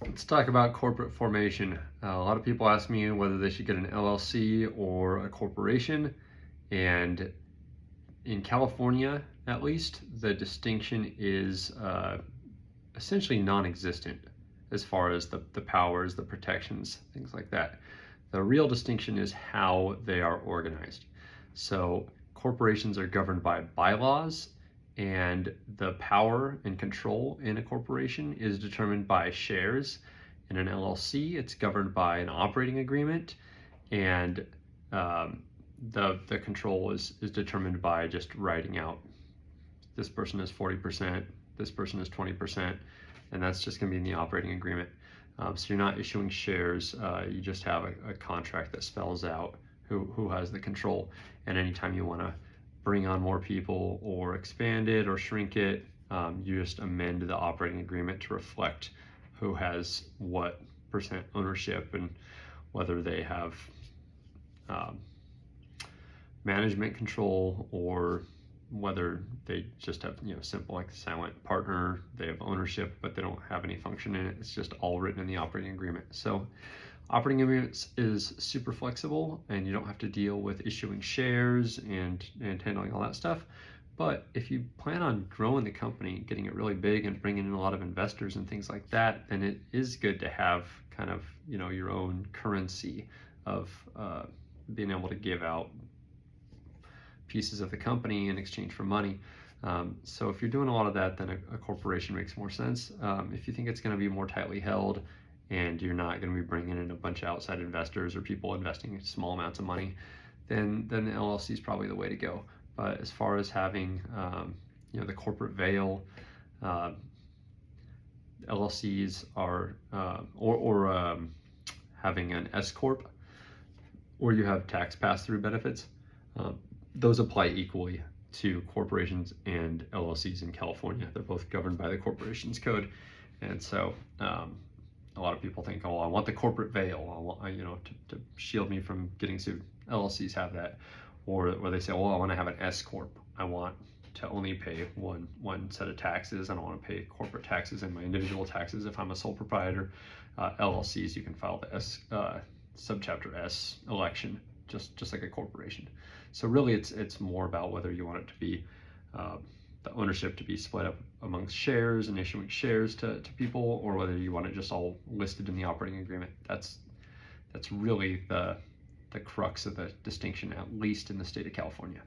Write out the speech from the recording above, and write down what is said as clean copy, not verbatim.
Let's talk about corporate formation. A lot of people ask me whether they should get an LLC or a corporation. And in California, at least, the distinction is essentially non-existent as far as the powers, the protections, things like that. The real distinction is how they are organized. So corporations are governed by bylaws, and the power and control in a corporation is determined by shares. In an LLC, it's governed by an operating agreement, and the control is determined by just writing out this person is 40%, this person is 20%, and that's just going to be in the operating agreement. So you're not issuing shares, you just have a contract that spells out who has the control. And anytime you want to bring on more people or expand it or shrink it, you just amend the operating agreement to reflect who has what percent ownership and whether they have management control or whether they just have, simple like silent partner, they have ownership, but they don't have any function in it. It's just all written in the operating agreement. So operating agreements is super flexible, and you don't have to deal with issuing shares and handling all that stuff. But if you plan on growing the company, getting it really big and bringing in a lot of investors and things like that, then it is good to have kind of, your own currency of being able to give out pieces of the company in exchange for money. So if you're doing a lot of that, then a corporation makes more sense. If you think it's going to be more tightly held and you're not going to be bringing in a bunch of outside investors or people investing small amounts of money, then the LLC is probably the way to go. But as far as having the corporate veil, LLCs are or having an S corp, or you have tax pass-through benefits. Those apply equally to corporations and LLCs in California. They're both governed by the Corporations Code. And so a lot of people think, oh, I want the corporate veil, I want, to shield me from getting sued. LLCs have that. Or they say, well, I want to have an S corp. I want to only pay one set of taxes. I don't want to pay corporate taxes and my individual taxes if I'm a sole proprietor. LLCs, you can file the subchapter S election, just like a corporation. So really it's more about whether you want it to be the ownership to be split up amongst shares and issuing shares to people, or whether you want it just all listed in the operating agreement. That's really the crux of the distinction, at least in the state of California.